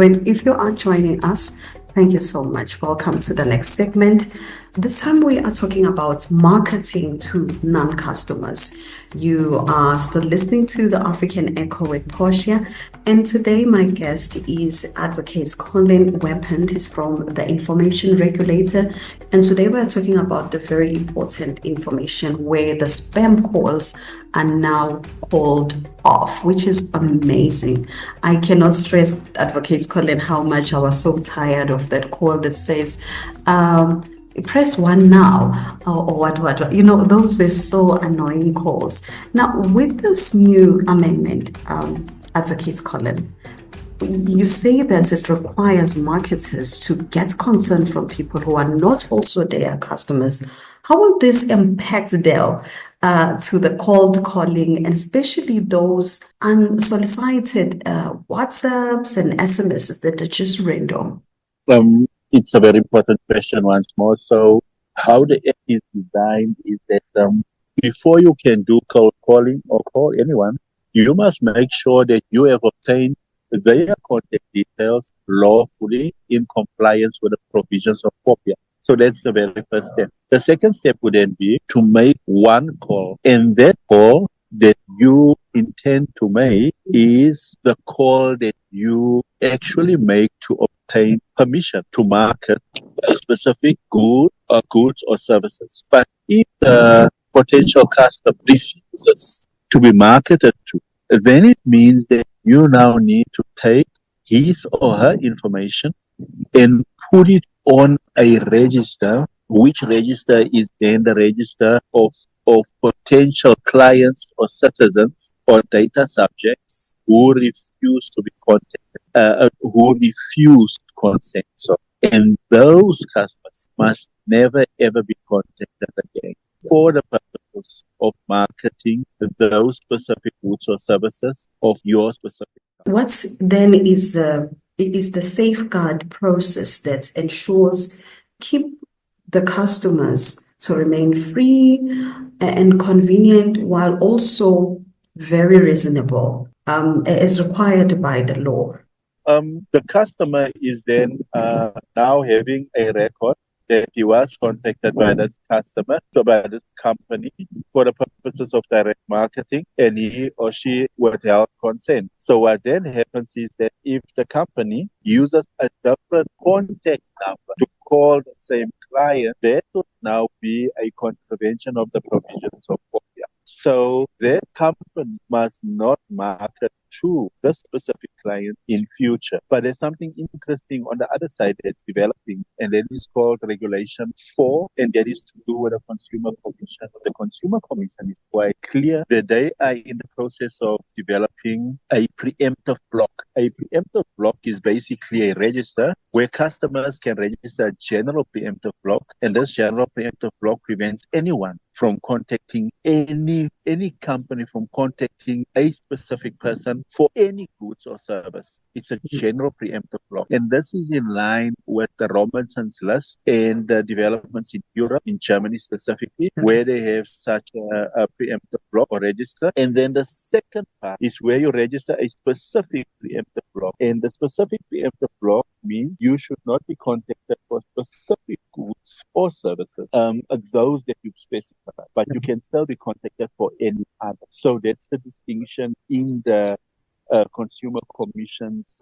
If you are joining us, thank you so much. Welcome to the next segment. This time we are talking about marketing to non-customers. You are still listening to the African Echo with Portia, and today my guest is Advocate Collen Weapond. He's from the Information Regulator, and today we are talking about the very important information where the spam calls are now called off, which is amazing. I cannot stress, Advocate Collen, how much I was so tired of that call that says, press one now, or what. Those were so annoying calls. Now, with this new amendment, Advocate Collen, you say that it requires marketers to get consent from people who are not also their customers. How will this impact Dell to the cold calling, and especially those unsolicited WhatsApps and SMSs that are just random? It's a very important question once more. So how the app is designed is that before you can do cold calling or call anyone, you must make sure that you have obtained their contact details lawfully in compliance with the provisions of COPIA. So that's the very first step. The second step would then be to make one call, and that call that you intend to make is the call that you actually make to obtain permission to market a specific goods or services. But if the potential customer refuses to be marketed to, then it means that you now need to take his or her information and put it on a register, which register is then the register of potential clients or citizens or data subjects who refuse to be contacted, who refuse consent. So, and those customers must never ever be contacted again for the purpose of marketing those specific goods or services of your specific. What then is the safeguard process that ensures keep the customers to remain free and convenient while also very reasonable as required by the law? The customer is then now having a record that he was contacted by this customer, so by this company, for the purposes of direct marketing, and he or she withheld consent. So what then happens is that if the company uses a different contact number to call the same client, that would now be a contravention of the provisions of COPIA. So that company must not market to the specific client in future. But there's something interesting on the other side that's developing, and that is called Regulation 4, and that is to do with the Consumer Commission. The Consumer Commission is quite clear that they are in the process of developing a preemptive block. A preemptive block is basically a register where customers can register a general preemptive block, and this general preemptive block prevents anyone from contacting any company from contacting a specific person for any goods or service. It's a general preemptive block. And this is in line with the Robinson's list and the developments in Europe, in Germany specifically, where they have such a preemptive block or register. And then the second part is where you register a specific preemptive block. And the specific preemptive block means you should not be contacted for specific goods or services, those that you've specified, but you can still be contacted for any other. So that's the distinction in the Consumer Commission's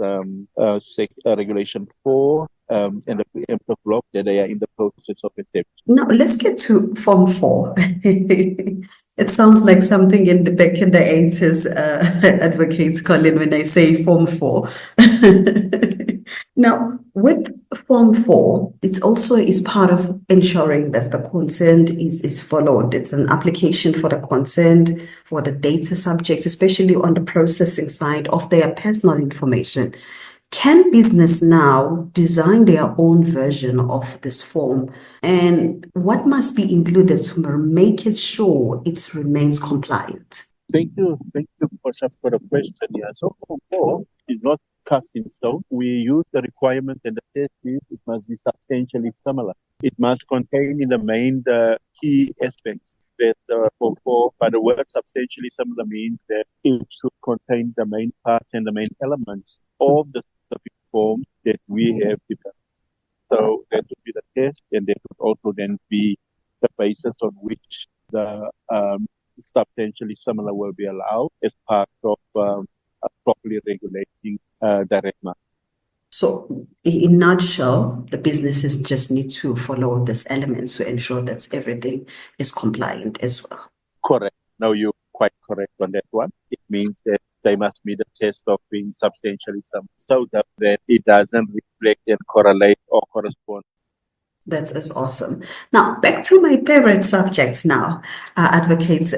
Regulation 4 and the preemptive block that they are in the process of establishing. Now, let's get to Form 4. It sounds like something back in the 80s, Advocates Collen, when I say Form 4. Now, with Form 4, it also is part of ensuring that the consent is followed. It's an application for the consent for the data subjects, especially on the processing side of their personal information. Can business now design their own version of this form? And what must be included to make it sure it remains compliant? Thank you, Pasha, for the question. Yeah. So Form 4 is not cast in stone. We use the requirement, and the test is it must be substantially similar. It must contain in the main the key aspects that Form 4, but the word substantially similar means that it should contain the main parts and the main elements of the specific form that we have developed. So that would be the test, and that would also then be the basis on which the substantially similar will be allowed as part of properly regulating direct market. So, in nutshell, the businesses just need to follow these elements to ensure that everything is compliant as well. Correct. No, you're quite correct on that one. It means that they must meet the test of being substantially similar, so that it doesn't reflect and correlate or correspond. That is awesome. Now, back to my favorite subject now, Advocate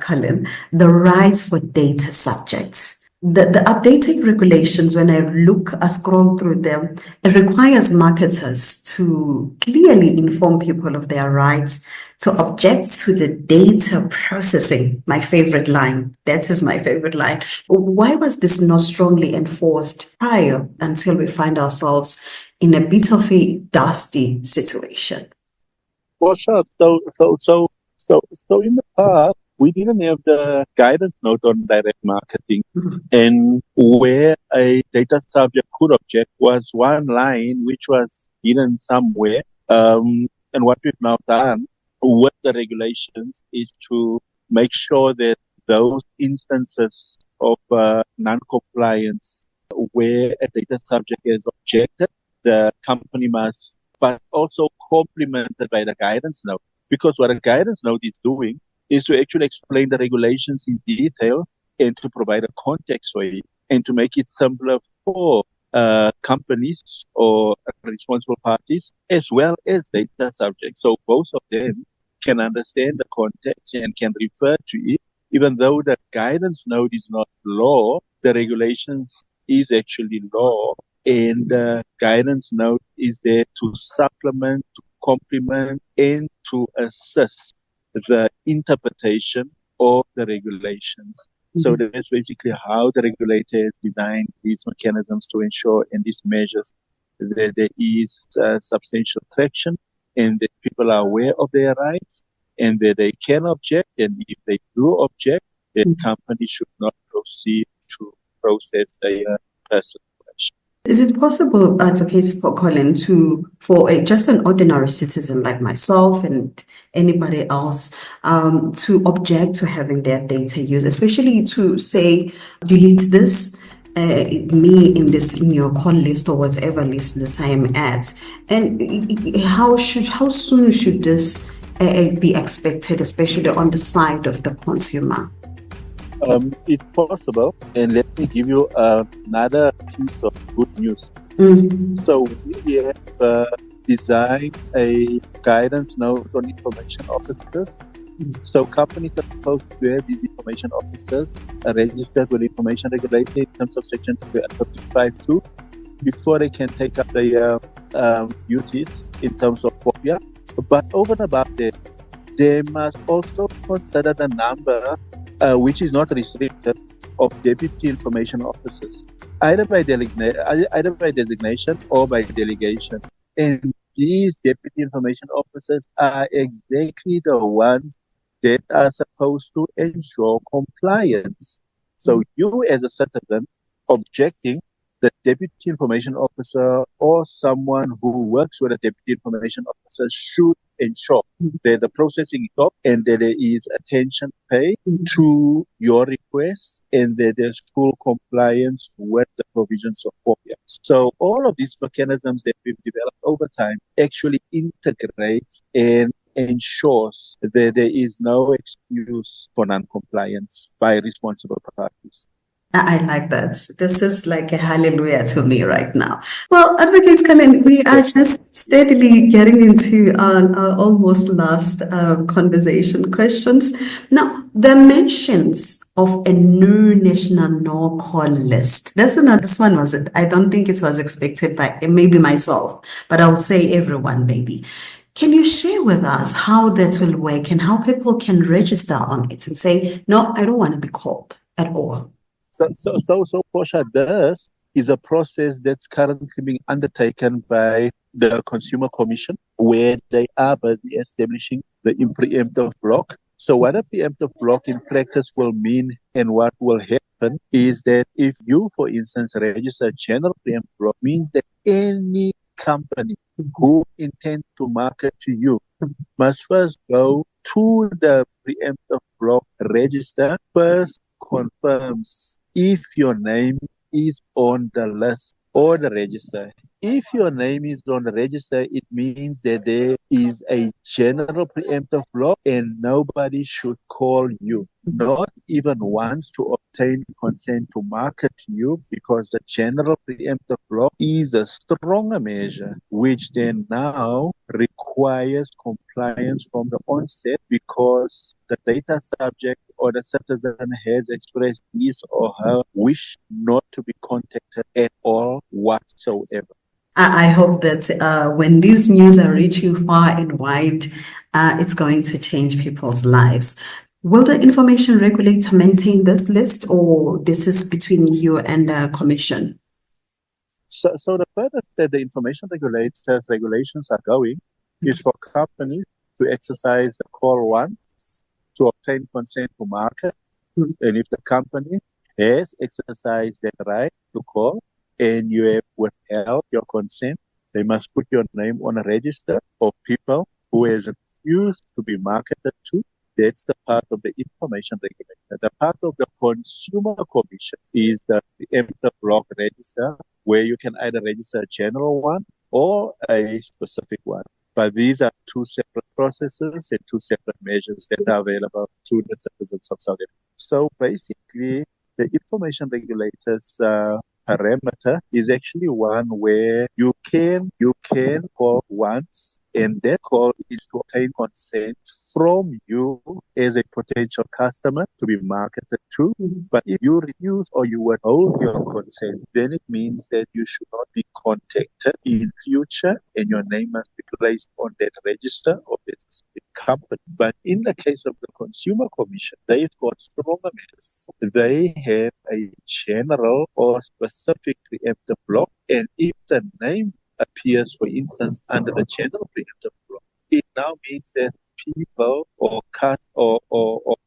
Collen, the rights for data subjects. The updating regulations, when I scroll through them, it requires marketers to clearly inform people of their rights to object to the data processing. My favorite line. That is my favorite line. Why was this not strongly enforced prior until we find ourselves in a bit of a dusty situation? Well, sure. So in the past, we didn't have the guidance note on direct marketing, and where a data subject could object was one line which was hidden somewhere. And what we've now done with the regulations is to make sure that those instances of non-compliance where a data subject has objected, the company must, but also complemented by the guidance note. Because what a guidance note is doing is to actually explain the regulations in detail and to provide a context for it and to make it simpler for companies or responsible parties as well as data subjects. So both of them can understand the context and can refer to it. Even though the guidance note is not law, the regulations is actually law. And the guidance note is there to supplement, to complement, and to assist the interpretation of the regulations. So that's basically how the regulator has designed these mechanisms to ensure and these measures that there is substantial traction and that people are aware of their rights and that they can object. And if they do object, then companies should not proceed to process their personal question. Is it possible, Advocates for Collen, just an ordinary citizen like myself and anybody else, to object to having their data used, especially to say, delete this, me in your call list or whatever list that I am at? And how soon should this be expected, especially on the side of the consumer? It's possible, and let me give you another piece of good news. So we have designed a guidance note on information officers. So companies are supposed to have these information officers registered with Information Regulator in terms of Section 55.2 before they can take up their duties in terms of FOIA. But over and above that, they must also consider the number which is not restricted, of deputy information officers, either by designation or by delegation. And these deputy information officers are exactly the ones that are supposed to ensure compliance. So you as a citizen objecting, the deputy information officer or someone who works with a deputy information officer should ensure that the processing is up and that there is attention paid to your request and that there's full compliance with the provisions of FOIA. So all of these mechanisms that we've developed over time actually integrates and ensures that there is no excuse for non-compliance by responsible parties. I like that. This is like a hallelujah to me right now. Well, Advocates Collen, we are just steadily getting into our almost last conversation questions. Now, the mentions of a new national no-call list. This one was it. I don't think it was expected by maybe myself, but I will say everyone, maybe. Can you share with us how that will work and how people can register on it and say, no, I don't want to be called at all? So, Portia, this is a process that's currently being undertaken by the Consumer Commission, where they are busy establishing the preemptive block. So what a preemptive block in practice will mean and what will happen happen is that if you, for instance, register a general preemptive block, means that any company who intends to market to you must first go to the preemptive block register, first confirms if your name is on the list or the register. If your name is on the register, it means that there is a general preemptive block and nobody should call you, not even once, to obtain consent to market to you, because the general preemptive block is a stronger measure, which then now requires compliance from the onset because the data subject or the citizen has expressed his or her wish not to be contacted at all whatsoever. I hope that when these news are reaching far and wide, it's going to change people's lives. Will the information regulator maintain this list, or this is between you and the commission? So the furthest that the information regulators regulations are going is for companies to exercise the call once to obtain consent to market. And if the company has exercised that right to call and you have withheld your consent, they must put your name on a register of people who has refused to be marketed to. That's the part of the information regulator. The part of the consumer commission is the preemptive block register, where you can either register a general one or a specific one. But these are two separate processes and two separate measures that are available to the citizens of South Africa. So basically, the information regulator's parameter is actually one where you can call once, and that call is to obtain consent from you as a potential customer to be marketed to. But if you refuse or you withhold your consent, then it means that you should not be contacted in future and your name must be placed on that register of that specific company. But in the case of the Consumer Commission, they've got stronger measures. They have a general or specific preemptive block, and if the name appears, for instance, under the general preemptive block, it now means that people or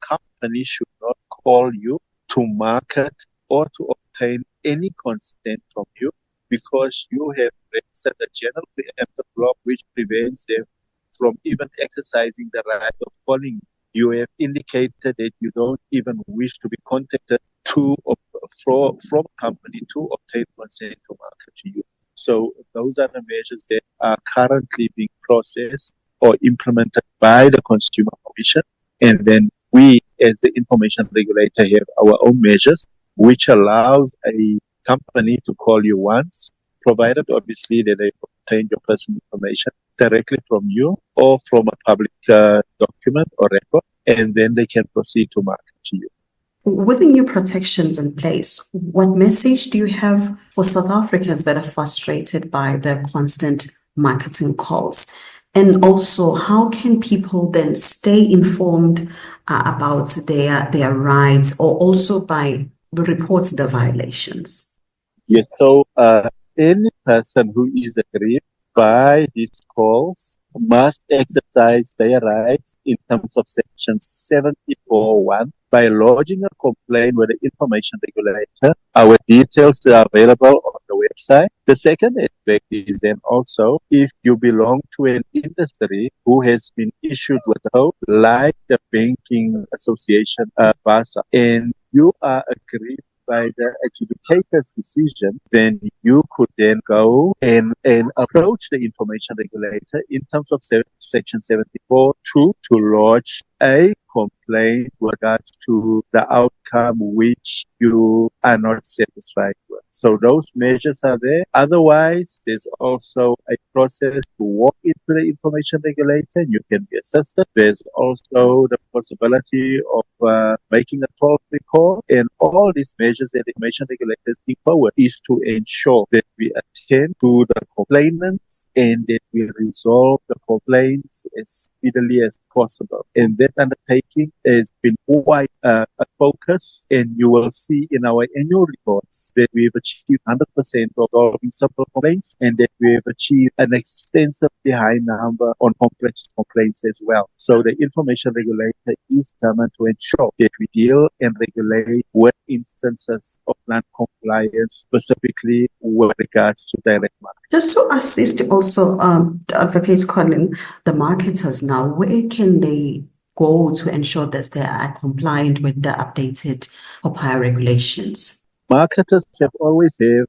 companies should not call you to market or to obtain any consent from you, because you have registered a general preemptive block which prevents them from even exercising the right of calling. You have indicated that you don't even wish to be contacted from a company to obtain consent to market to you. So those are the measures that are currently being processed or implemented by the Consumer Commission. And then we, as the information regulator, have our own measures, which allows a company to call you once, provided obviously that they obtain your personal information directly from you or from a public document or record, and then they can proceed to market to you. With the new protections in place, what message do you have for South Africans that are frustrated by the constant marketing calls? And also, how can people then stay informed about their rights, or also by report the violations? Yes, so any person who is aggrieved by these calls must exercise their rights in terms of Section 74(1) by lodging a complaint with the information regulator. Our details are available on the website. The second aspect is then also, if you belong to an industry who has been issued with a code, like the Banking Association, BASA, and you are aggrieved by the adjudicator's decision, then you could then go and approach the information regulator in terms of Section 74 to lodge a complaint with regards to the outcome which you are not satisfied with. So those measures are there. Otherwise, there's also a process to walk into the information regulator. You can be assisted. There's also the possibility of making a toll-free call. And all these measures that the information regulators bring forward is to ensure that we attend to the complainants and that we resolve the complaints as speedily as possible. And that undertaking has been quite a focus, and you will see in our annual reports that we've achieved 100% of solving simple complaints, and that we have achieved an extensively high number on complex complaints as well. So the Information Regulator is determined to ensure that we deal and regulate with instances of non-compliance, specifically with regards to direct marketing. Just to assist also the advocates calling the marketers now, where can they go to ensure that they are compliant with the updated POPIA regulations? Marketers have always have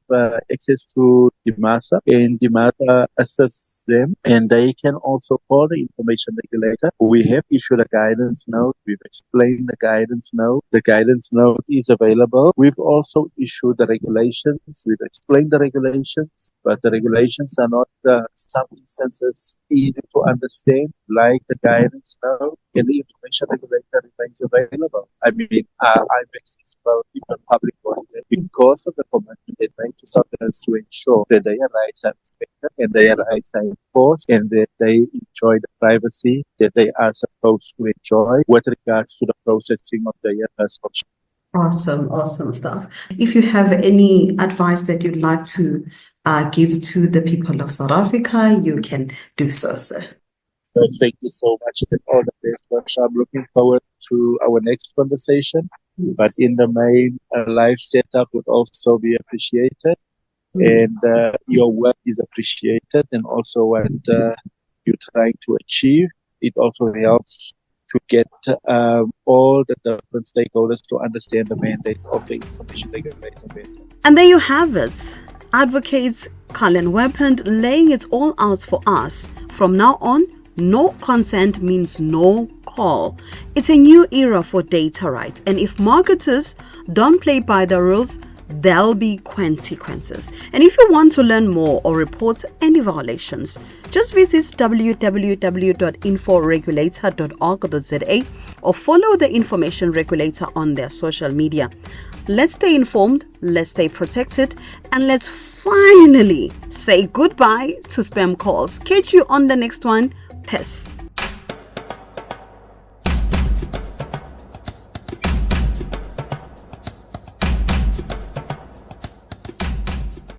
access to DMASA, and DMASA assists them, and they can also call the Information Regulator. We have issued a guidance note. We've explained the guidance note. The guidance note is available. We've also issued the regulations. We've explained the regulations, but the regulations are not, some instances, easy to understand, like the guidance note, and the Information Regulator remains available. I mean, I'm accessible in the public body because of the commitment they make to citizens to ensure that their rights are respected and their rights are enforced, and that they enjoy the privacy that they are supposed to enjoy with regards to the processing of their personal. Awesome stuff. If you have any advice that you'd like to give to the people of South Africa, you can do so, sir. Thank you so much, and all the best, Barsha. I'm looking forward to our next conversation. Yes. But in the main, a live setup would also be appreciated, and your work is appreciated, and also what you're trying to achieve. It also helps to get all the different stakeholders to understand the mandate of the Information Regulator. And there you have it. Advocates Collen Weapond laying it all out for us. From now on, no consent means no call. It's a new era for data rights, and if marketers don't play by the rules, there'll be consequences. And if you want to learn more or report any violations, just visit www.inforegulator.org.za or follow the Information Regulator on their social media. Let's stay informed, let's stay protected, and let's finally say goodbye to spam calls. Catch you on the next one. Peace.